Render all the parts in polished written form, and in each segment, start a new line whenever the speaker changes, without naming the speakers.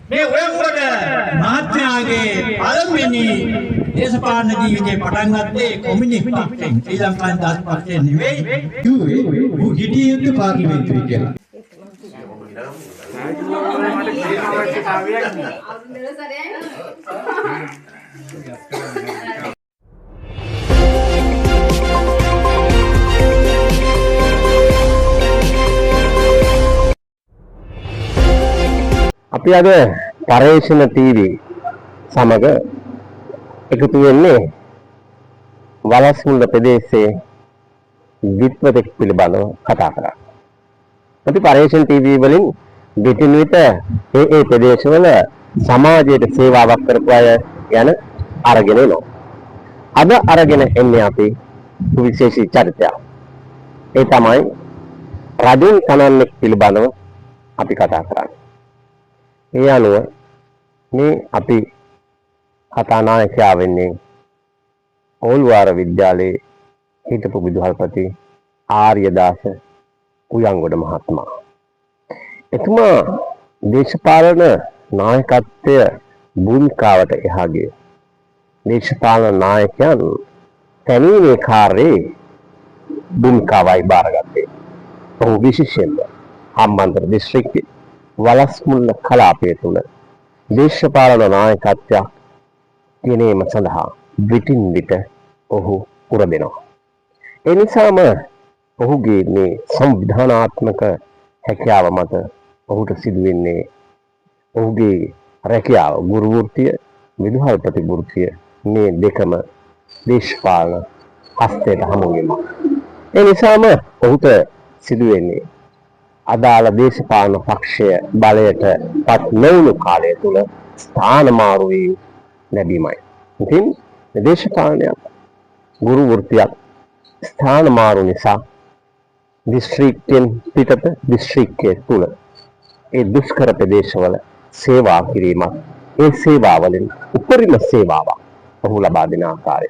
මේ ඔයගොල්ලෝ මහත්මයාගේ පළවෙනි දේශපාලන ජීවිතේ පටන් ගත්තේ කොමියුනිස්ට් පක්ෂයෙන්. ශ්‍රී ලංකා දාස් පක්ෂයෙන් නෙවෙයි. කිව්වේ ඌ හිටියේ යුද්ධ පාර්ලිමේන්තුවේ කියලා.
අපි අද පරේෂණ ටීවී සමග එකතු වෙන්නේ වලස්මුල්ල ප්‍රදේශයේ විත්වතෙක් පිළිබඳව කතා කරා. අපි පරේෂණ ටීවී වලින් දෙතින් විට ඒ ප්‍රදේශවල සමාජයට සේවාවක් කරපු අය ගැන අරගෙන එනවා. අද අරගෙන එන්නේ අපි විශේෂී චරිතයක්. ඒ තමයි රජුන් කනන්නෙක් පිළිබඳව අපි කතා කරන්නේ. ඒ අනුව මේ අපි කතානායකයා වෙන්නේ ඕල්වාර විද්‍යාලයේ හිටපු විදුහල්පති ආර්යදාස උයංගොඩ මහත්මයා. එතුමා දේශපාලන නායකත්වය භූමිකාවට එහා ගිය දේශපාලන නායකයන් පැමිණීමේ කාර්යයේ භූමිකාවයි බාරගත්තේ. ඔහු විශේෂයෙන්ම හම්බන්තොට දිස්ත්‍රික්කයේ වලස්මුල්ල කලාපය තුළ දේශපාලන නායකත්වයක් තියනීම සඳහා විටින් විට ඔහු පුරදෙනවා. ඒ නිසාම ඔහුගේ මේ සංවිධානාත්මක හැකියාව මත ඔහුට සිදුවෙන්නේ ඔහුගේ රැකියාව ගුරු වෘත්තිය විදුහල්පති වෘත්තිය මේ දෙකම දේශපාලන හස්තයට හමු වීම. ඒ නිසාම ඔහුට සිදුවෙන්නේ අදාළ දේශපාලන පක්ෂය බලයට පත් නොවුණු කාලය තුල ස්ථාන මාරු වී ලැබීමයි. ඉතින් දේශපාලනයක් ගුරු වෘත්තියක් ස්ථාන මාරු නිසා දිස්ත්‍රික්කෙන් පිටත දිස්ත්‍රික්කයේ තුල ඒ දුෂ්කර ප්‍රදේශවල සේවා කිරීමක් ඒ සේවාවලින් උපරිම සේවාවක් ඔහු ලබා දෙන ආකාරය.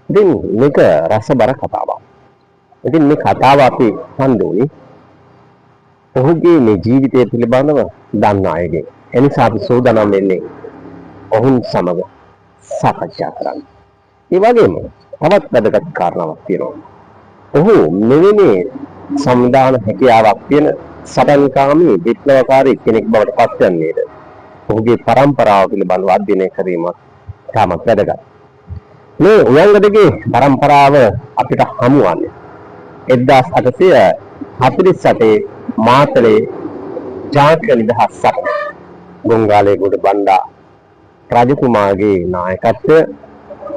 ඉතින් මේක රසබර කතාවක්. ඉතින් මේ කතාව අපි හඳුන්වන්නේ ඔහුගේ මේ ජීවිතය පිළිබඳව දන්න අයගෙන්. එනිසා අපි සෝදානම් වෙන්නේ ඔහුන් සමග සාකච්ඡා කරන්න. ඒ වගේම තවත් වැදගත් කාරණාවක් තියෙනවා. ඔහු මෙවැනි සම්දාන හැකියාවක් තියෙන සටන්කාමී විප්ලවකාරී කෙනෙක් බවට පත් වෙන්නේද? ඔහුගේ પરම්පරාව පිළිබඳව අධ්‍යයනය කිරීම තාමත් වැදගත්. මේ උයංගොඩගේ પરම්පරාව අපිට හමු වන්නේ 1848 මාතලේ ජාතික නිදහස් සටන ගොංගාලේගොඩ බණ්ඩා රජතුමාගේ නායකත්වය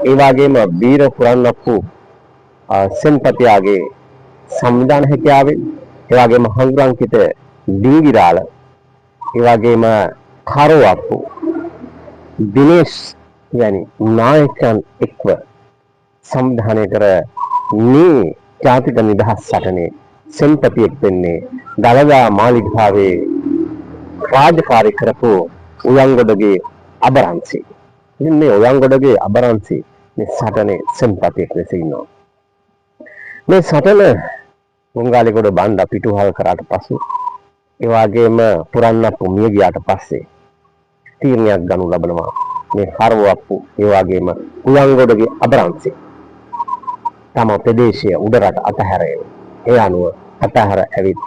ඒ වගේම වීර පුරන්නප්පු සෙන්පතියාගේ සංවිධාන හැකියාවෙන් ඒ වගේම හංගුරංකිත ඩිංගිරාල ඒ වගේම කරවප්පු දිනේෂ් යනි නායකයන් එක්ව සංවිධානය කර මේ ජාතික නිදහස් සටනේ සෙන්පතියෙක් වෙන්නේ දළදා මාලිගාවේ රාජකාරී කරපු උයංගොඩගේ අබරන්සි. ඉතින් මේ උයංගොඩගේ අබරන්සි මේ සටනේ සෙන්පතියෙක් ලෙස ඉන්නවා. මේ සටන ගොංගාලේගොඩ බණ්ඩා පිටුහල් කරාට පසු ඒ වගේම පුරන්නප්පු මිය ගියාට පස්සේ තීරණයක් ගනු ලබනවා මේ හරවප්පු ඒ වගේම උයංගොඩගේ අබරන්සි තම ප්‍රදේශය උඩරට අතහැරේ. ඒ අනුව අතහැර ඇවිත්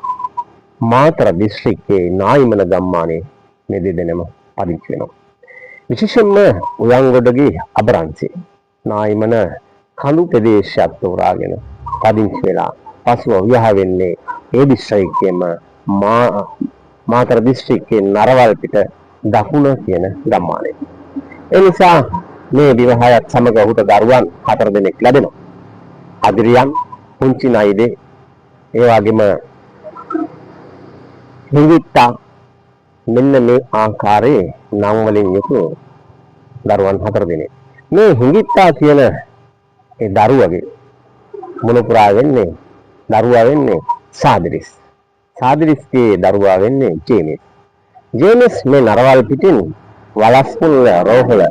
මාතර දිස්ත්‍රික්කයේ නායිමන ගම්මානයේ මේ දෙදෙනම පදිංචි වෙනවා. විශේෂයෙන්ම උයංගොඩගේ අබරන්සි නායිමන කඳු ප්‍රදේශයක් තෝරාගෙන පදිංචි වෙලා පසුව විවාහ වෙන්නේ ඒ දිස්ත්‍රික්කයේම මාතර දිස්ත්‍රික්කයේ නරවල් පිට දකුණ කියන ගම්මානයේ. ඒ නිසා මේ විවාහයත් සමග ඔහුට දරුවන් 4 දෙනෙක් ලැබෙනවා. අදිරියන්, පුංචි නයිදේ, ඒ වගේම හිඟිත්තා මෙන්න මේ ආකාරයේ නම් වලින් යුතු දරුවන් 4 දෙනෙක්. මේ හිඟිත්තා කියන ඒ දරුවගේ මුලපුරා වෙන්නේ දරුවා වෙන්නේ සාදිරිස්. සාදිරිස්ගේ දරුවා වෙන්නේ ජේමිස්. ජේමිස් මේ නරවල් පිටින් වලස්මුල්ල රෝහල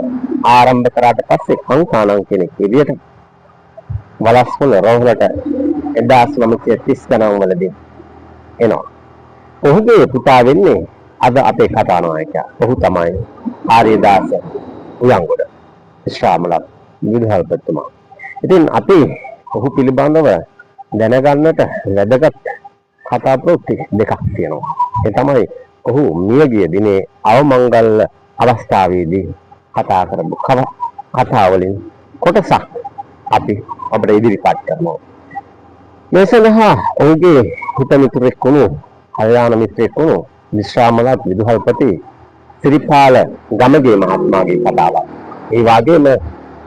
ආරම්භ කරාට පස්සේ කංකාණන් කෙනෙක් විදියට වලස්මුල්ල රෝහලට 1930 ගණන් වලදී එනවා. ඔහුගේ පුතා වෙන්නේ අද අපේ කතානායකයා ඔහු තමයි ආර්යදාස උයන්ගොඩ ශ්‍රාමලත් විදුහල්පතිතුමා. ඉතින් අපි ඔහු පිළිබඳව දැනගන්නට වැදගත් කතා ප්‍රවෘත්ති දෙකක් තියෙනවා. ඒ තමයි ඔහු මියගිය දිනේ අවමංගල අවස්ථාවේදී කතා කරපු කතා වලින් කොටසක් අපි අපිට ඉදිරිපත් කරනවා. මේ සඳහා ඔහුගේ හිත මිතුරෙක් වුණු කල්යාණ මිත්‍රෙක් වුණු විශ්‍රාමලත් විදුහල්පති සිරිපාල ගමගේ මහත්මයාගේ කතාවක්. ඒ වගේම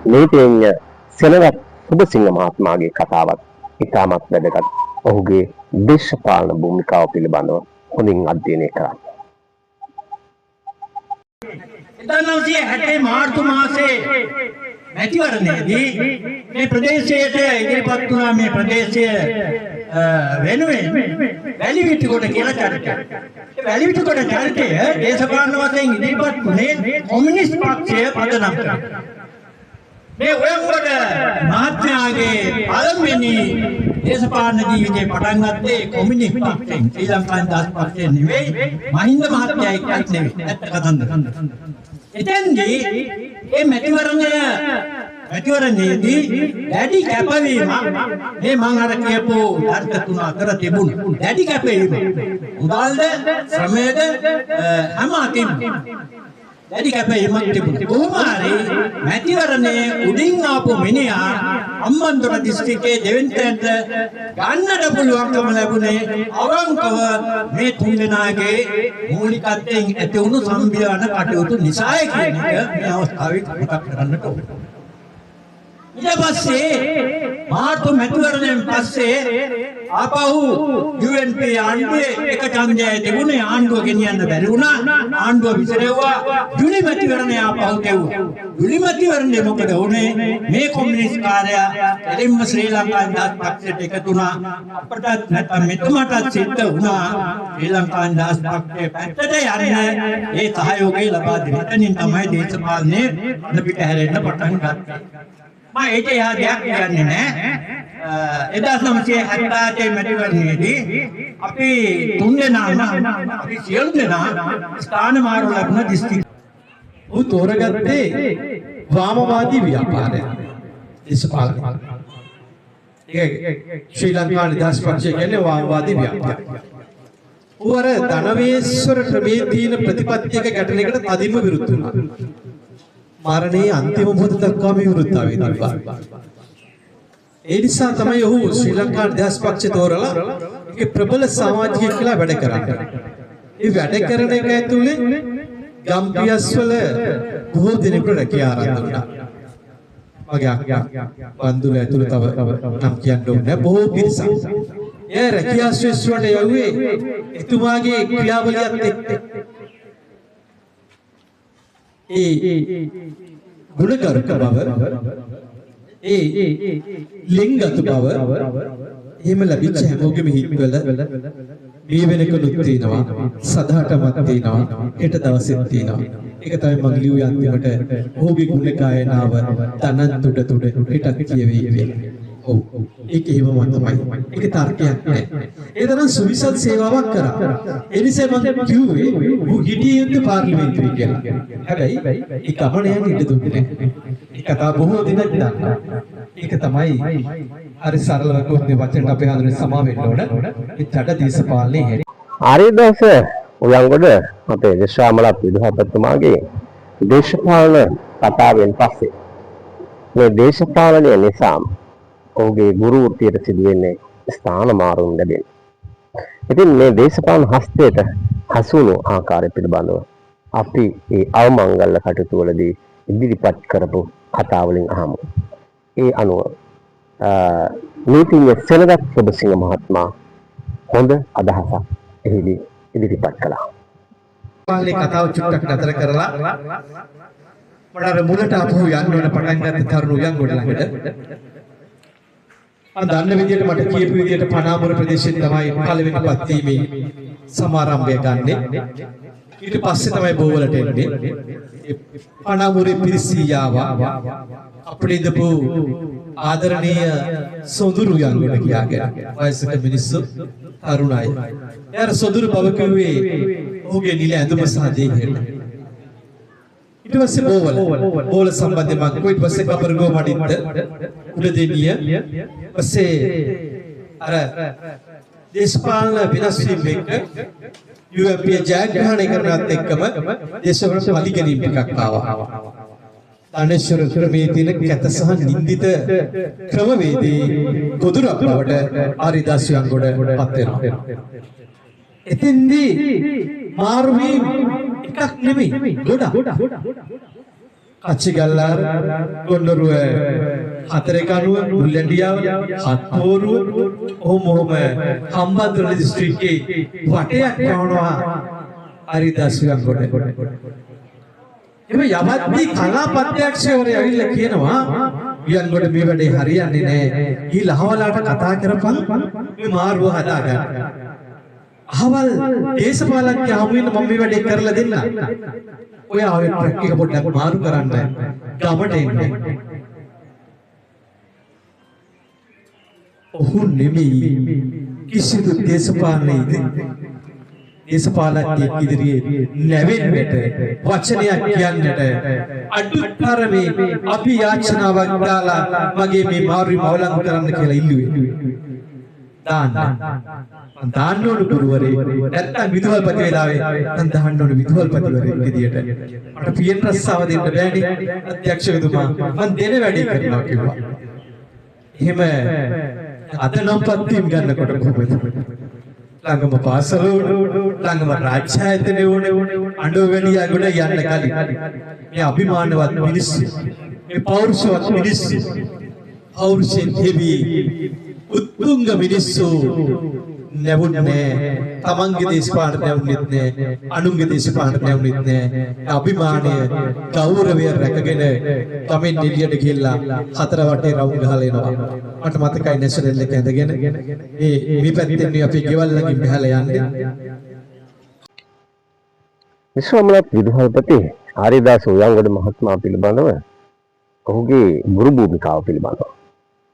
නීතිඥ සෙනරත් සුබසිංහ මහත්මයාගේ කතාවක් ඉතාමත් වැදගත්. ඔහුගේ දේශපාලන භූමිකාව පිළිබඳව හොඳින් අධ්‍යයනය කරන්න.
1960 මාර්තු මාසයේ මැතිවරණයේදී මේ ප්‍රදේශයට ඉදිරිපත් වුණා මේ ප්‍රදේශය වෙනුවෙන් වැලිවිටිකොට කියලා චරිතයක්. ඒ වැලිවිටිකොට චරිතය දේශපාලන වශයෙන් ඉදිරිපත් වුණේ කොමියුනිස්ට් පක්ෂය පදනම් කරගෙන. මේ ඔයගොඩ මහත්මයාගේ පළමුවෙනි දේශපාලන ජීවිතේ පටන් ගත්තේ කොමියුනිස්ට් පක්ෂයෙන්. ශ්‍රී ලංකාවේ දාස් පක්ෂයෙන් නෙවෙයි මහින්ද මහත්මයා එක්කත් නෙවෙයි. ඇත්ත කතන්දර. එතෙන්දී මේ මැතිවරණයේදී දැඩි කැපවීමක් මේ මම අර කියපු අර්ථ තුන අතර තිබුණා. දැඩි කැපවීම. උදාල්ද ශ්‍රමයේද හැම අතින් දැඩි කැපවීමක් තිබුණා. කොහොම හරි මැතිවරණයේ උඩින් ආපු මිනිහා අම්බන්තොට දිස්ත්‍රික්කයේ දෙවෙනිතට ගන්නට පුළුවන්කම ලැබුණේ අවංකව මේ තුන් දෙනාගේ මූලිකත්වයෙන් ඇති වුණු සම්බියාන කටයුතු නිසායි කියන එක මේ අවස්ථාවේ මතක් කරන්නට ඕනේ. ඊට පස්සේ මාර්තු මැතිවරණයෙන් පස්සේ ආපහු UNP ආණ්ඩුවේ එක ඡන්දයයි තිබුණේ. ආණ්ඩුව ගෙනියන්න බැරි වුණා. ආණ්ඩුව විසිරෙව්වා. ජුලි මැතිවරණය ආපහු කෙවුවා. ජුලි මැතිවරණය මොකද වුණේ? මේ කොමියුනිස්ට් කාර්යය එලින්ම ශ්‍රී ලංකාවේ දාස් පක්ෂයට එකතු වුණා. අපටත් නැත්නම් මෙතුමාටත් සිද්ධ වුණා ශ්‍රී ලංකාවේ දාස් පක්ෂයේ පැත්තට යන්න ඒ සහයෝගය ලබා දෙන්න. එතනින් තමයි දේශපාලනේ පිට හැරෙන්න පටන් ගත්තේ. මම ඒක එහා දෙයක් කියන්නේ නැහැ. 1978 මැතිවරණයේදී අපි තුන් දෙනාම අපි සියලු දෙනා ස්ථාන මාරු ලැබුණ දිස්ත්‍රික්
උ තෝරගත්තේ වාමවාදී ව්‍යාපාරය. දේශපාලන. ඒක ශ්‍රී ලංකා නිදහස් පක්ෂය කියන්නේ වාමවාදී ව්‍යාපාරය. උවර ධනවේශ්වර ක්‍රමේදීන ප්‍රතිපත්තියක ගැටලයකට තදින්ම විරුද්ධ වුණා. මරණයේ අන්තිම මොහොත දක්වා මේ විරුද්ධතාවය තිබ්බා. ඒ නිසා තමයි ඔහු ශ්‍රී ලංකා නිදහස් පක්ෂය තෝරලා ඒකේ ප්‍රබල සමාජිකයෙක් කියලා වැඩ කරන්නේ. ඒ වැඩ කරන එක ඇතුලේ ගම්පියස්වල බොහෝ දෙනෙකුට රැකියා ආරම්භ වුණා. මගේ අක්කා බන්දුල ඇතුළේ තව නම් කියන්න ඕනේ බොහෝ පිරිසක්. ඒ රැකියා ශිෂ්‍යවන්ට යවුවේ එතුමාගේ ක්‍රියාවලියත් එක්ක. ඒ ගුණගරුක බව ඒ ලිංගතු බව එහෙම ලැබිච්ච හැමෝගෙම හිත්වල මේ වෙනකනුත් තියෙනවා සදාටමත් තියෙනවා හෙට දවසෙත් තියෙනවා. ඒක තමයි මම ලියුවේ අන්තිමට ඔහුගේ ගුණ ගායනාව තනන් තුඩ හෙටත් කියවෙයි කියලා. ඔව් ඒක එහෙමම තමයි. ඒක තර්කයක් නෑ. ඒ තරම් සුවිසල් සේවාවක් කරා. ඒ නිසා මම කිව්වේ ඌ හිටියේ යුද්ධ පාර්ලිමේන්තුවේ කියලා. හැබැයි ඒ කමන යන්නේ ඉඳ දුන්නේ නෑ. ඒ කතාව බොහෝ දිනක් දන්නා. ඒක තමයි හරි සරලව කොහොමද වචන අපේ හඳුනේ සමා වෙන්න ඕන. ඒ ජඩ දේශපාලනේ හැටි.
ආර්යදාස උයන්ගොඩ අපේ විශ්‍රාමලත් විදුහල්පතිතුමාගේ දේශපාලන කතාවෙන් පස්සේ මේ දේශපාලනය නිසා ඔහුගේ ගුරු වෘත්තියට සිදුවෙන්නේ ස්ථාන මාරුම් ලැබෙන. ඉතින් මේ දේශපාලන හස්තයට හසුණු ආකාරය පිළිබඳව අපි ඒ අවමංගල කටයුතු වලදී ඉදිරිපත් කරපු කතා වලින් අහමු. ඒ අනුව නීතිඥ සෙනරත් සුබසිංහ මහත්මයා හොඳ අදහසක් එහිදී ඉදිරිපත් කළා.
පාලේ කතාව චුට්ටක් නතර කරලා මට අර මුලට අපහු යන්න ඕන පටන් ගත්ත තරුණ උයන්ගොඩ ළඟට මම දන්න විදියට මට කියපු විදියට පනාමුර ප්‍රදේශයෙන් තමයි පළවෙනි පත්වීමේ සමාරම්භය ගන්නෙ. ඊට පස්සේ තමයි බෝවලට එන්නේ. පනාමුරේ පිරිසියාව අපේ ඉඳපු ආදරණීය සොඳුරු යන්ගොඩ කියාගෙන වයසක මිනිස්සු තරුණයි. එයාර සොඳුරු බව කිව්වේ ඔහුගේ නිල ඇඳුම සහ දේහයට. ඊට පස්සේ බෝවල සම්බන්ධයෙන් මම ඊට පස්සේ කබරගෝ මඩින්ද උඩදෙනිය පස්සේ අර දේශපාලන වෙනස් වීම එක්ක යුරෝපීය ජයග්‍රහණය කරනවත් එක්කම දේශවල පරිගැනීම් ටිකක් ආවා. ධනේශ්වර ක්‍රමයේ තියෙන කැත සහ නින්දිත ක්‍රමවේදී ගොදුරක් බවට හරිදාස් යංගොඩ පත් වෙනවා. එතෙන්දී මාරු වීම එකක් නෙමෙයි ගොඩක්. අච්චිගල්ලාර ගොන්නරුව හතරේ කනුව මුල්ලැන්ඩියාව හත්පෝරුව ඔහොම හම්බන්තොට දිස්ත්‍රික්කයේ වටයක් යවනවා හරිදාස් යංගොඩ. එම යවද්දී කලා ප්‍රත්‍යක්ෂවරය ඇවිල්ලා කියනවා යංගොඩ මේ වැඩේ හරියන්නේ නැහැ. ඊ ලහවලාට කතා කරපන් මේ මාරුව හදාගන්න. අහවල් දේශපාලඥයා හමු වෙන මම මේ වැඩේ කරලා දෙන්න. ඔය ආවේ ට්‍රක් එක පොඩ්ඩක් මාරු කරන්න ගමට එන්නේ. ඔහු නෙමෙයි කිසිදු දේශපාලකයෙක් ඉදිරියේ නැවෙන්නට වචනයක් කියන්නට අඩුතරමේ අපි යාචනාවක් දාලා මගේ මේ මාරුයි මවලංගු කරන්න කියලා ඉල්ලුවේ. දාන්න ඕන ගුරුවරේ නැත්තම් විදුහල්පති වෙලාවේ මම දාන්න ඕන විදුහල්පතිවරයෙක් විදියට මට පියන් රස්සාව දෙන්න බෑනේ අධ්‍යක්ෂකතුමා මම දෙන වැඩේ කරනවා කිව්වා. එහෙම අද නම් පත්වීම් ගන්නකොට කොහොමද ළඟම පාසල ළඟම රාජ්‍යායතනෙ ඕනේ අඬෝ වැඩියා ගොඩ යන්න කලින් මේ අභිමානවත් මිනිස්සු මේ පෞරුෂවත් මිනිස්සු පෞරුෂෙන් දෙවි උත්තුංග මිනිස්සු නැවුන්නේ තමන්ගේ දේශපාලන නැවුන්නේත් නෑ අනුන්ගේ දේශපාලන නැවුන්නේත් නෑ අභිමානය ගෞරවය රැකගෙන තමෙන් එළියට ගිහිල්ලා හතර වටේ රවුම් ගහලා එනවා. මට මතකයි නැෂනල් එක ඇඳගෙන මේ පැත්තෙන් අපේ ගෙවල් ළඟින් බහලා යන්නේ.
විශ්වමලත් විදුහල්පති හරිදාස් උයංගොඩ මහත්මයා පිළිබඳව ඔහුගේ ගුරු භූමිකාව පිළිබඳව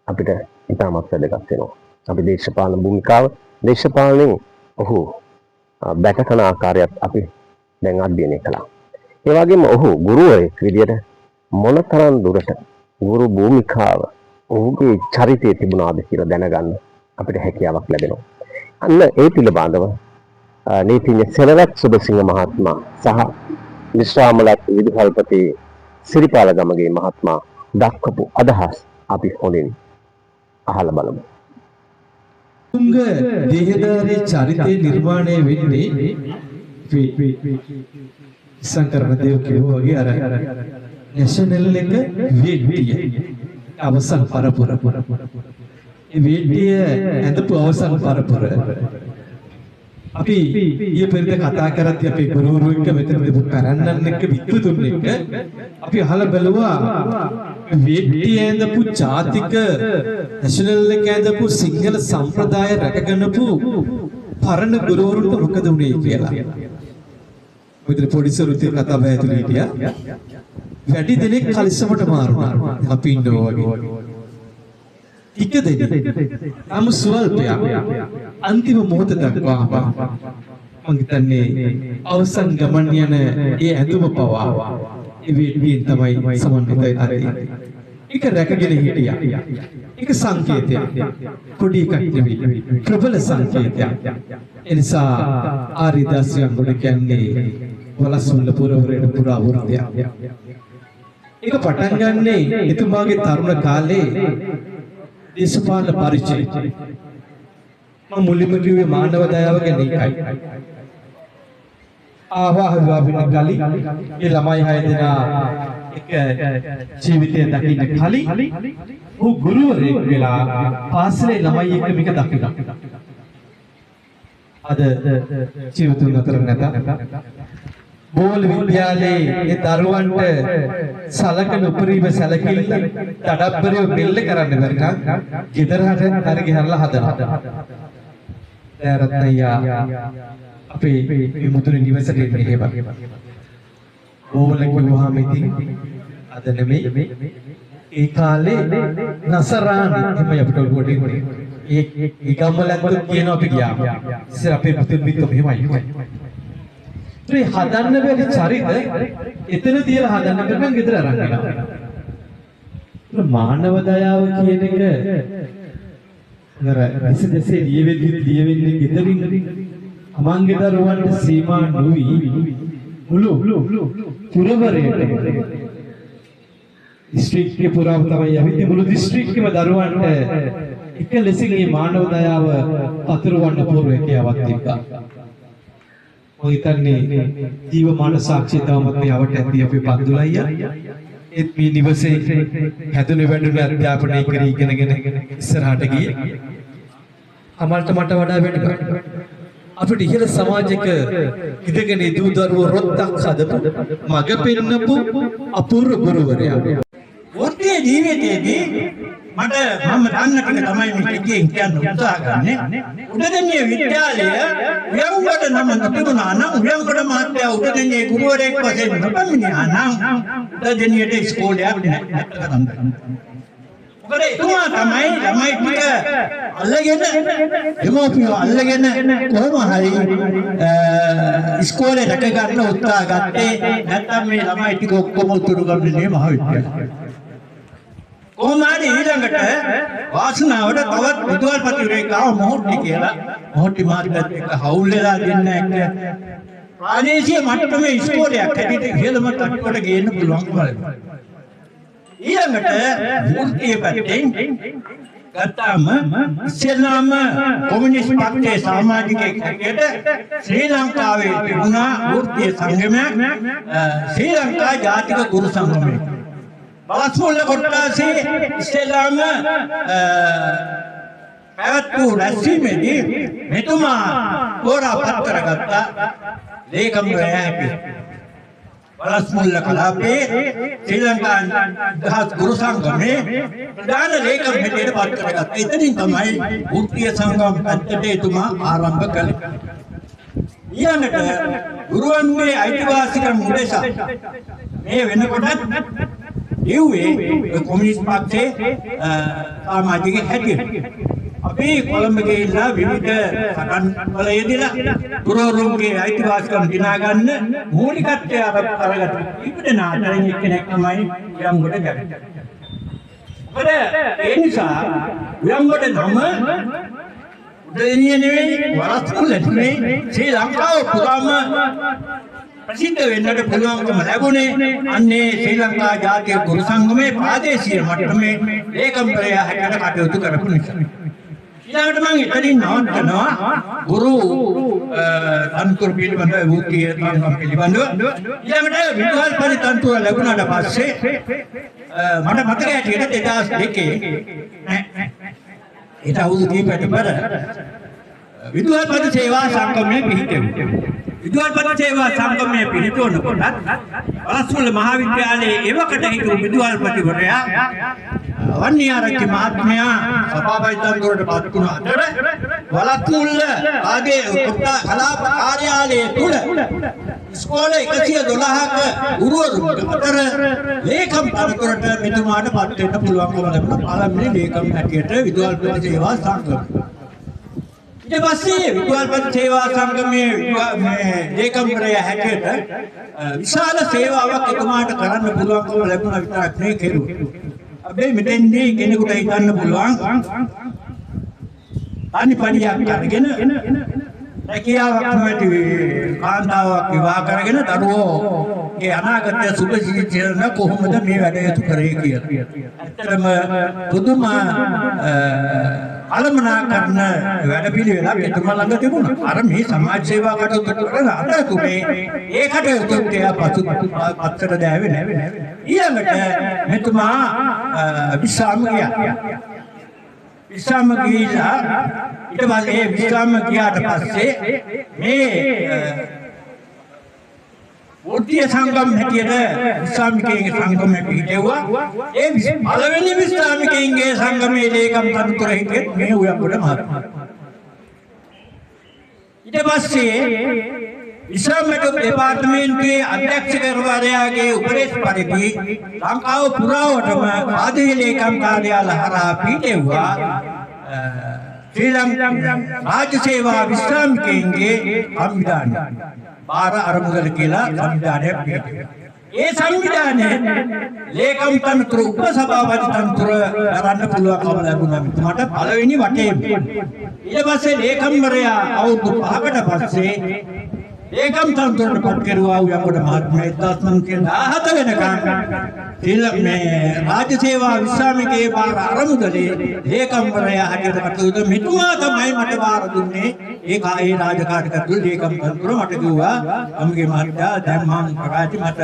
අපිට ඉතාමත් වැදගත් වෙනවා. අපි දේශපාලන භූමිකාව දේශපාලනයෙන් ඔහු බැටකන ආකාරයත් අපි දැන් අධ්‍යයනය කළා. ඒ වගේම ඔහු ගුරුවරයෙක් විදියට මොනතරම් දුරට ගුරු භූමිකාව ඔහුගේ චරිතයේ තිබුණාද කියලා දැනගන්න අපිට හැකියාවක් ලැබෙනවා. අන්න ඒ පිළිබඳව නීතිඥ සෙනරත් සුබසිංහ මහත්මයා සහ විශ්‍රාමලත් විදුහල්පති සිරිපාල ගමගේ මහත්මයා දක්වපු අදහස් අපි හොඳින් අහලා බලමු.
තුංග දේහදාරී චරිතය නිර්මාණය වෙන්නේ සංකරණ දේව කිව්වා වගේ අර නැෂනල් එක වේඩිය අවසන් පරපුර. ඒ වේඩිය ඇඳපු අවසන් පරපුර. අපි ඊයේ පෙරේද කතා කරද්දී අපේ ගුරුවරු එක්ක මෙතන තිබු කරන්නන් එක්ක විද්වතුන් එක්ක අපි අහලා බලුවා වේඩිය ඇඳපු ජාතික නැෂනල් එක ඇඳපු සිංහල සම්ප්‍රදාය රැකගන්නපු පරණ ගුරුවරුන්ට මොකද වුනේ කියලා. ඔය පොඩි සරුතිය කතා බහ ඇතුළේ හිටියා. වැඩි දෙනෙක් කලිසමට මාරුණා. අපි ඉන්නවා වගේ. ටික දෙනෙක් අම සුවල්පයක් අන්තිම මොහොත දක්වා මම හිතන්නේ අවසන් ගමන් යන ඒ ඇඳුම පවා ඒ වේදිකෙන් තමයි සමන්විතයි හරි. ඒක රැකගෙන හිටියා. ඒක සංකේතයක්. පොඩි එකක් නෙවෙයි. ප්‍රබල සංකේතයක්. ඒ නිසා ආරිදාස් යංගොඩ කියන්නේ වලසුල්ල පුරවරේට පුරා වෘත්තයක්. ඒක පටන් ගන්නේ එතුමාගේ තරුණ කාලේ දේශපාලන පරිචය. මම මුලින්ම කිව්වේ මානව දයාව ගැන එකයි. ආවා වෙන ගලි ඒ ළමයි 6 දෙනා එක ජීවිතය දකින්න කලින් ਉਹ ගුරුවරයෙක් වෙලා පාසලේ ළමයි එක්ක මේක දකින්න. අද ජීවිතුන් අතර නැත. බෝල විද්‍යාලයේ ඒ දරුවන්ට සලකන උපරිම සැලකිල්ල තඩබ්බරව බෙල්ල කරන්න බැරි නම් ගෙදරට හරි ගහලා හදනවා. රත්නయ్యා අපේ මේ මුතුනේ නිවසට එන්නේ එහෙම. බෝල කිව්වහම ඉතින් අද නෙමෙයි ඒ කාලේ නසරාන එහෙම අපිට ඔළුවට එන්නේ. ඒ ගම්වලත් කියනවා අපි ගියාම. ඉතින් අපේ පුතුන් මිත්‍රෝ මෙහෙමයි. ඒ හදන්න බැරි චරිත එතන තියලා හදන්න බැරි නම් ගෙදර අරන් යනවා. මානව දයාව කියන එක අර විසදසේ ලියවෙන්නේ ගෙදරින් අමංගේ දරුවන්ට සීමා නොවි මුළු පුරවරයට දිස්ත්‍රික්කේ පුරාම තමයි යවිත් මුළු දිස්ත්‍රික්කෙම දරුවන්ට එක ලෙසින් මේ මානව දයාව අතුරුවන්න පූර්වකයාවක් තිබ්බා. මම හිතන්නේ ජීවමාන සාක්ෂිතාවමත් මේ අවට ඇති අපේ පන්දුල අයියා. ඒත් මේ නිවසේ හැදුනේ වැඩුනේ අධ්‍යාපනය කරී ඉගෙනගෙන ඉස්සරහට ගියේ. අමල්ට මට වඩා වැඩි අපිට ඉහළ සමාජයක ඉඳගෙන දූ දරුවෝ රොත්තක් හදපු මග පෙන්නපු අපූර්ව ගුරුවරයා.
වෘත්තීය ජීවිතයේදී මට මම දන්න ටික තමයි මේ ටිකෙන් කියන්න උත්සාහ ගන්නෙ. උඩදෙනිය විද්‍යාලය උයන්ගොඩ නම් තිබුණා නම් උයන්ගොඩ මහත්තයා උඩදෙනියේ ගුරුවරයෙක් වශයෙන් නොපැමිණියා නම් උඩදෙනියට ඉස්කෝලයක් නැහැ. මොකද එතුමා තමයි ළමයි ටික අල්ලගෙන දෙමෝපියෝ අල්ලගෙන කොහොම හරි ඉස්කෝලේ රැක ගන්න උත්සාහ ගත්තේ. නැත්තම් මේ ළමයි ටික ඔක්කොම උතුරු ගන්නේ මහ විද්‍යාලය. කොහොම හරි ඊළඟට වාසනාවට තවත් විදුහල්පතිවරයෙක් ආව මොහොට්ටි කියලා. මොහොට්ටි මහත්තයාත් එක්ක හවුල් වෙලා දෙන්න එක්ක ප්‍රාදේශීය මට්ටමේ ඉස්කෝලයක් හැටියට ඉහළම තට්ටුවට ගේන්න පුළුවන් බලන්න. ඊළඟට වෘත්තීය පැත්තෙන් ගත්තාම ඉස්ලාම කොමියුනිස්ට් පක්ෂයේ සමාජිකයෙක් හැටියට ශ්‍රී ලංකාවේ තිබුණා වෘත්තීය සංගමයක් ශ්‍රී ලංකා ජාතික ගුරු සංගමය. බලස්මුල්ල කොට්ටාසේ ඉස්ලාම පැවැත්වූ රැස්වීමේදී මෙතුමා තෝරාපත් කරගත්තා ලේකම්වරයා හැටියට. බලස්මුල්ල කලාපයේ ශ්‍රී ලංකා දහස් ගුරු සංගමේ ප්‍රධාන ලේකම් හැටියට පත් කරගත්තා. එතනින් තමයි වෘත්තීය සංගම පැත්තට එතුමා ආරම්භ කළේ. ඊළඟට ගුරුවන්ගේ අයිතිවාසිකම් උදෙසා මේ වෙනකොට ඉුවේ කොමියුනිස්ට් පක්ෂයේ සමාජික හැටියට අපි කොළඹ ගිහිල්ලා විවිධ සටන් වල යෙදিলা ගුරුවරුන්ගේ අයිතිවාසිකම් දිනා ගන්න මූලිකත්වය අරගත්තා. ඉබ්බේ නාටරින් එක්කෙනෙක් තමයි උයන්ගොඩ ගැටේ. මොකද ඒ නිසා උයන්ගොඩ නම උදේනිය නෙවෙයි වරස්කුල නෙවෙයි ශ්‍රී ලංකාව පුරාම ප්‍රසිද්ධ වෙන්නට පුළුවන්කම ලැබුණේ අන්නේ ශ්‍රී ලංකා ජාතික ගුරු සංගමේ ප්‍රාදේශීය මට්ටමේ ලේකම්වරයා හැටියට කටයුතු කරපු නිසා. ඊළඟට මම එතනින් නවත්තනවා ගුරු තන්තුර පිළිබඳව වෘත්තීය සංගම පිළිබඳව. ඊළඟට විදුහල්පති තන්තුර ලැබුණාට පස්සේ මට මතක හැටියට 2002 ඒට අවුරුදු කීපයකට පෙර විදුහල්පති සේවා සංගමයේ පිහිටුවා. විදුහල්පති සේවා සංගමයේ පිහිටුවනකොට බලස්මුල්ල මහාවිද්‍යාලයේ එවකට හිටපු විදුහල්පතිවරයා වන්නිආරච්චි මහත්මයා සභාපති තනතුරට පත් වුණ අතර බලස්මුල්ල ආගේ කලාප කාර්යාලයේ තුල ඉස්කෝලේ 112ක ගුරුවරු අතර ලේකම් තනතුරට මෙතුමාට පත් වෙන්න පුළුවන්කම ලැබුණා. පළමුවෙනි ලේකම් හැටියට විදුහල්පති සේවා සංගම. ඊට පස්සේ විදුහල්පති සේවා සංගමයේ ලේකම්වරයා හැටියට විශාල සේවාවක් එතුමාට කරන්න පුළුවන්කම ලැබුණා විතරක් නෙවෙයි කෙරුවා. අපි මෙතෙන්දී කෙනෙකුට හිතන්න පුළුවන් අනිපඩියක් අරගෙන රැකියාවක් නැති කාන්තාවක් විවාහ කරගෙන දරුවෝගේ අනාගතය සුබ ජීවිතයන කොහොමද මේ වැඩ යුතු කරේ කියලා. ඇත්තටම පුදුම අලමනා කරන වැඩපිළිවෙලක් එතුමා ළඟ තිබුණා. අර මේ සමාජ සේවා කටයුතු කරන අතරතුරේ ඒ කටයුතුට පත්තර දැවෙන්නේ නැහැ. ඊළඟට මෙතුමා විශ්‍රාම ගියා. විශ්‍රාම ගිහිලා ඊට පස්සේ විශ්‍රාම ගියාට පස්සේ මේ වෘත්තීය සංගම් හැටියට විශ්‍රාමිකයන්ගේ සංගමයේ පිහිටුවා. ඒ පළවෙනි විශ්‍රාමිකයන්ගේ සංගමයේ ලේකම් තනතුර හිටියේ මේ උයන්ගොඩ මහත්මයා. ඊට පස්සේ විශ්‍රාම දෙපාර්තමේන්තුවේ අධ්‍යක්ෂකවරයාගේ උපදේශ පරිදි ලංකාව පුරාවටම ආදී ලේකම් කාර්යාල හරහා පිහිටුවා ශ්‍රී ලංකා රාජ්‍ය සේවා විශ්‍රාමිකයන්ගේ සංවිධානය. බාර අරමුදල කියලා සංවිධානයක් පිළිගන්නවා. ඒ සංවිධානයේ ලේකම් තන්ත්‍ර උපසභාපති තන්ත්‍ර දරන්න පුළුවන්කම ලැබුණා මට පළවෙනි වටේ. ඊට පස්සේ ලේකම්වරයා අවුරුදු 5කට පස්සේ ලේකම් තන්ත්‍රයට පත් කරුවා උයන්ගොඩ මහත්මයා 1917 වෙනකන් මේ රාජ්‍ය සේවා විශ්‍රාමිකයේ බාර අරමුදලේ ලේකම්වරයා හැටියට කටයුතු මෙතුමා තමයි මට බාර දුන්නේ. ඒ රාජකාරී කටයුතු ලේකම් තන්ත්‍ර මට කිව්වා අම්ගේ මහත්තයා දැන් මම ප්‍රකාශي මට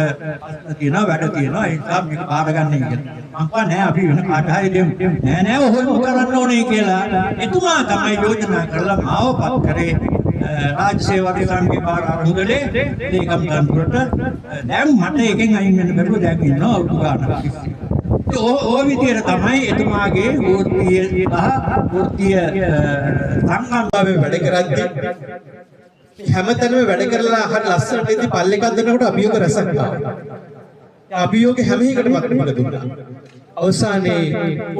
තියෙනවා වැඩ තියෙනවා ඒ නිසා මේක බාර ගන්න කියලා. මම කිව්වා නෑ අපි වෙන කාට හරි දෙමු. නෑ ඔහොම කරන්න ඕනේ කියලා. එතුමා තමයි යෝජනා කරලා මාව පත් කරේ රාජ්‍ය සේවා විශ්‍රාමිකයේ බාර අරමුදලේ ලේකම් තන්ත්‍රයට. දැන් මට එකෙන් අයින් වෙන්න බැරුව දැන් ඉන්නවා අවුරුදු ගානක්. ඕ විදියට තමයි එතුමාගේ වෘත්තීය සහ වෘත්තීය සංගම්භාවයේ වැඩ කරද්දී හැමතැනම වැඩ කරලා හරි ලස්සනට ඉඳි පල්ලෙකක් දෙනකොට අභියෝග රැසක් ආවා. අභියෝග හැම එකටම අත්පල දුන්නා. අවසානයේ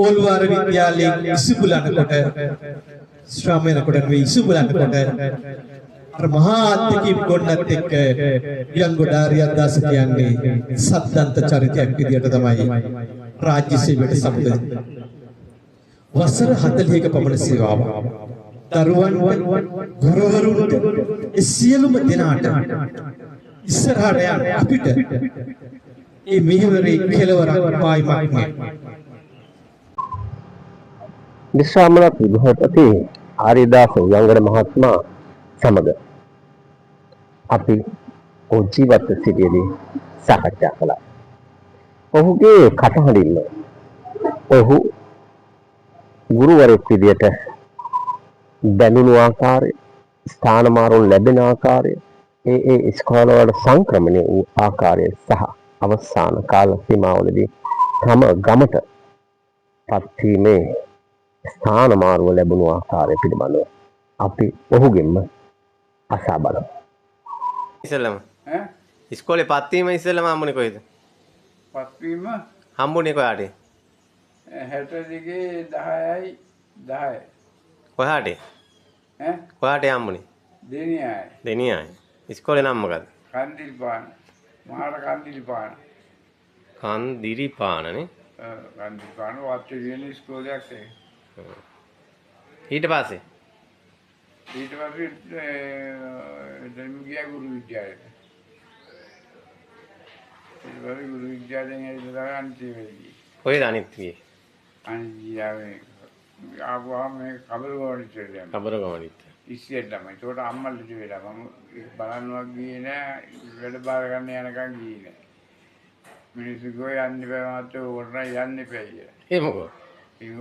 ඕල්වාර විද්‍යාලයේ ඉසුබුලනකොට ශ්‍රාමයනකොට නෙවෙයි ඉසුබුලනකොට අර මහා අධ්‍යක්ෂක ගොන්නත් එක්ක යංගොඩ ආර්යදාස කියන්නේ සද්දන්ත චරිතයක් විදියට තමයි රාජ්‍ය සේවයට සම්බන්ධ. වසර 40ක පමණ සේවාව. දරුවන්ට ගුරුවරුන්ට සියලුම දෙනාට ඉස්සරහට යන අපිට මේ මිහිවරේ කෙලවරක් පායිමක් නෑ.
විශ්‍රාමලත් විදුහල්පති ආර්යදාස උයංගඩ මහත්මයා සමග අපි ජීවත් සිටියේදී සාකච්ඡා කළා. ඔහුගේ කටහඬින් ඔහු ගුරුවරයෙක් විදියට දැනුණු ආකාරය, ස්ථානමාරුන් ලැබෙන ආකාරය, ඒ ඉස්කෝලවල සංක්‍රමණය වූ ආකාරය සහ අවසාන කාල සීමාවලදී තම ගමට පත්වීමේ ස්ථානමාරුව ලැබුණු ආකාරය පිළිබඳව අපි ඔහුගෙන්ම අසා බලමු.
ඉස්සෙල්ලම ඉස්කෝලේ පත්වීම ඉස්සෙල්ලම හම්බුනේ කොහෙද?
පත්වීම
හම්බුනේ කොහාට?
62 10යි 10.
කොහාට? කොහාට හම්බුනේ?
දෙනියයි.
දෙනියයි. ඉස්කෝලේ නම මොකද්ද?
කන්දිල්පාන. මහාර කන්දිල්පාන.
කන්දිරිපානනේ.
කන්දිල්පාන වාත්‍ය වින ඉස්කෝලයක් ඒක.
ඊට පස්සේ
ගියා ගුරු විද්‍යාලයට. ඒ ගුරු විද්‍යාලයෙන් ඇවිල්ලා අන්තිමේදී.
කොහෙද අනිත් ගියේ?
අනිත් ආවම මේ කබරගොඩට ගියා.
කබරගොඩට.
ඉස්සෙල්ලාම ඒකට අම්මල්ට වෙලා මම බලන්නවා ගියේ නෑ වැඩ බාර ගන්න යනකම් ගියේ නෑ. මිනිස්සු ගොය යන්නේ බෑ මාත් ඕකට යන්න එපා කියලා.
ඒ මොකෝ?
ඒක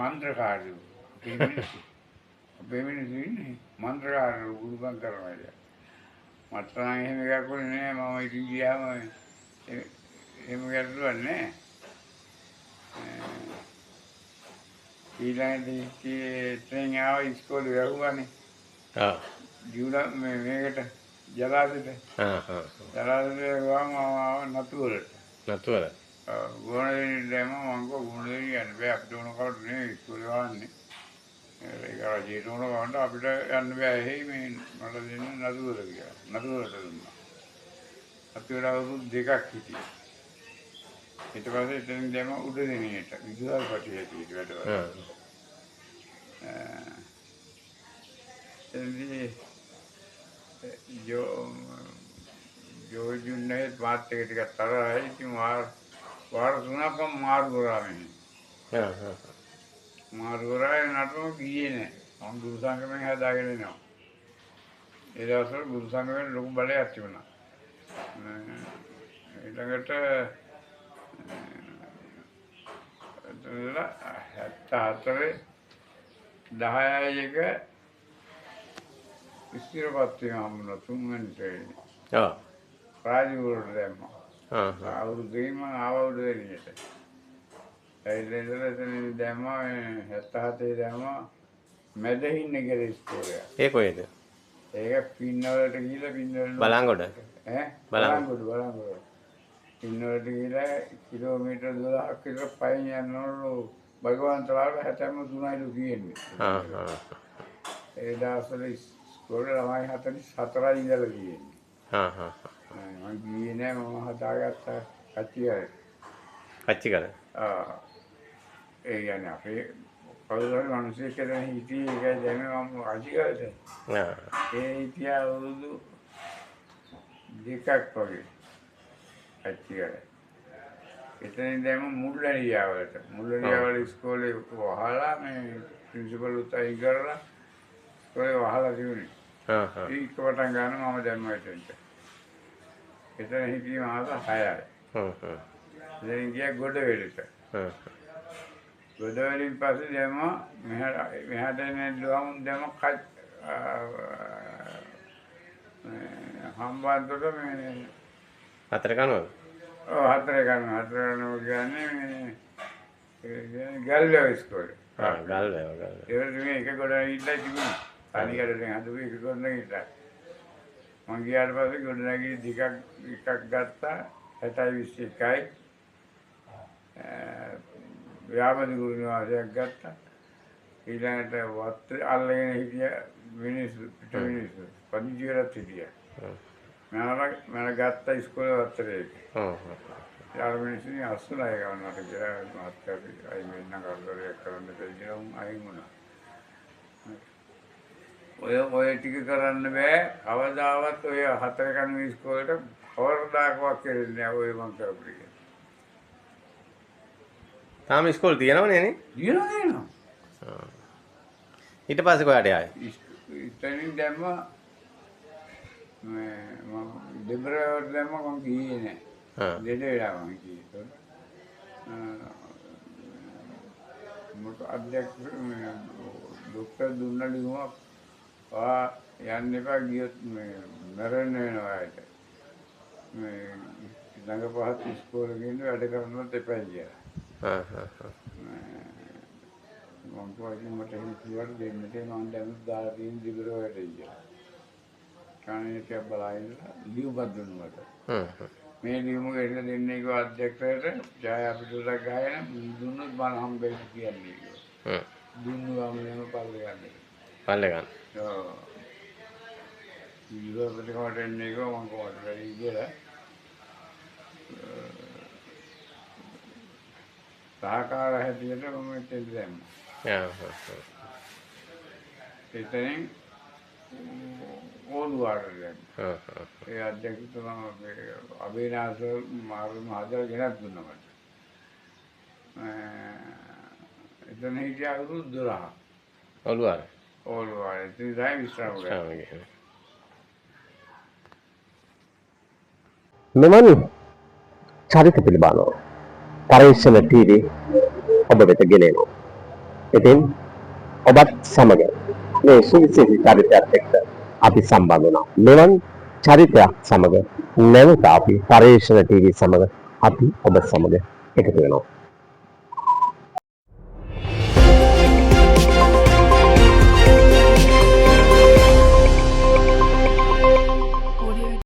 මන්ත්‍රකාරයෝ. අපේ මිනිස්සු ඉන්නේ මන්ත්‍රකාරයෝ ගුරුකම් කරනවා කියලා. මට නම් එහෙම එකක් වුණේ නෑ මම ඉතින් ගියාම එහෙම ගැටලුවක් නෑ. ඊළඟදී ට්‍රේන් ආව ඉස්කෝලේ වැහුවානේ.
ආ.
ජීවලා මේකට ජලාශයට. ජලාශයට ගියාම නතුවලට.
නතුවල.
ගුණදෙනි දැම්ම මං කෝ ගුණදෙනි යන්න බෑ අපිට ඕන කවට නෙවෙයි ඉස්කෝලේ වහන්නේ. ඒක රජයට ඕන කවට අපිට යන්න බෑ එහෙයි මේ මට දෙන්න නතුවල කියලා. නතුවලට දුන්නා. අපි වල අවුරුදු 2ක් හිටියේ. ඊට පස්සේ එතනින් දැම්ම උඩදෙනියට විදුහල්පති හැටියට වැඩ කරා. එන්නේ ජෝජුන්නේ මාත් එක ටිකක් තරහයි ඉතින් වාර 3ක් මාරු කරා මෙහෙ. මාරු කරා නටන ගියේ නෑ. මම ගුරු සංගමෙන් හදාගෙන එනවා. ඒ දවස්වල ගුරු සංගමෙන් ලොකු බලයක් තිබුණා. ඊළඟට 74 10යි එක ඉස්තිරපත් වීම හම්බුණා තුන්වෙනි ට්‍රේන්.
ඔව්.
රාජගුරුට දැම්මා. අවුරුද්දේම ආවුරුදු දෙනියට. එතන දැම්මා 77 දැම්මා මැදින් නගර ඉස්කෝලේ.
ඒ කොහෙද?
ඒක පින්නවලට ගිහලා පින්නවල
බලංගොඩ.
බලංගොඩ. පින්නවලට ගිහලා කිලෝමීටර් 12ක් විතර පයින් යනවලු භගවන්තලාට 73යිලු කියන්නේ. ඒ දවස්වල ඉස්කෝලේ ළමයි 44යි ඉඳලා තියෙන්නේ.
හා හා
මම ගියේ නෑ මම හදාගත්ත කච්චියයි.
කච්චිකල.
ඒ කියන්නේ අපේ කවුරුහරි මිනිස්සෙක් කියලා හිටියේ ඒකයි දැන් මම අධිකාරද. ඒ හිටියා අවුරුදු 2ක් වගේ කච්චියයි. එතනින් දැන් මුල්ලරියාවල ඉස්කෝලේ වහලා මේ ප්‍රින්සිපල් උත්තයි කරලා ඉස්කෝලේ වහලා තිබුණේ. ඒක පටන් ගන්න මම දැම්මා එතනට. එතන හිටියේ මාස 6යි. දැන් ගියා ගොඩවැලිට. ගොඩවැලින් පස්සේ දැම්මා මෙහාට එනලුවම දැම්මා හම්බන්තොට මේ
හතර කනවද?
ඔව් හතර කනවා කියන්නේ ගල්වැව ඉස්කෝලේ.
ගල්වැව.
ඒකට මේ එක ගොඩනැගිල්ලයි තිබුණේ. තනිකරෙන් හදපු එක ගොඩනැගිල්ලයි. මං ගියාට පස්සේ ගොඩනැගිලි එකක් ගත්තා 60-21යි. ව්‍යාපෘති ගුරුනිවාසයක් ගත්තා. ඊළඟට වත්ත අල්ලගෙන හිටිය මිනිස්සු පිට මිනිස්සු පදිංචිවලත් හිටියා. මම ගත්ත ඉස්කෝලේ වත්තරේ. යාර මිනිස්සු අස්සුලා ගන්නට කියලා මාත්‍යාපි අයි මෙන්න කරදරයක් කරන්න දෙවියන් අයින් වුණා. ඔය ටික කරන්න බෑ. කවදාවත් ඔය හතර කණු ඉස්කෝලේට කවදාකවත් කෙරෙන්නේ නැහැ ඔය මං කරපු ටික.
තාම ඉස්කෝලේ තියෙනවනේ නේ?
තියෙනවා.
ඊට පස්සේ කොහාට ආයේ?
ඉතින් දැම්ම මම දෙබරවට දැම්ම මං ගියේ නෑ. දෙඩ වෙලා මං ගියේ. මොකද අධ්‍යක්ෂ ડોක්ටර් දුන්න ලියුමක් යන්න එපා ගියොත් මැරෙන්න වෙනවා ඇයට. මේ ළඟ පහත් ඉස්කෝලේ ගිහින් වැඩ කරන්නත් එපා කියලා. මම කොහොමද මට හිතුවට දෙන්නට මම දැන් දාලා තියෙන දිගරවට කියලා. කණේක බලයින් ලියුමක් දුන්නා මට. මේ ලියුම ගෙන්න දෙන්නේ කිව්වා අධ්‍යක්ෂයට ජය අපිටුලා ගායන දුන්නොත් මම හම්බෙන්න කියන්නේ කිව්වා. දුන්නා මම පල්ලේ ගන්න.
පල්ලේ ගන්න.
ඉතින් කොට එන්නේ කිව්වා මම කොහොමද වෙයි කියලා. සහකාර හැටියට මම එතෙන් දැම්මා. එතනින් ඕලුවාට දැම්මා. ඒ අධ්‍යක්ෂතුමා අභිනාශ මාරු මහදල් ගෙනත් දුන්නා මට. එතන හිටියා අවුරුදු 12ක්. ඕලුවාට. ඉතින් දැන් විශ්‍රාම ගන්නවා.
මෙවන් චරිත පිළිබඳව පරිශ්‍රණ TV ඔබ වෙත ගෙනෙනවා. ඉතින් ඔබත් සමග මේ සුවිශේෂී චරිතයත් එක්ක අපි සම්බන්ධ වුණා. මෙවන් චරිතයක් සමග නැවත අපි පරිශ්‍රණ TV සමග අපි ඔබ සමග එකතු වෙනවා.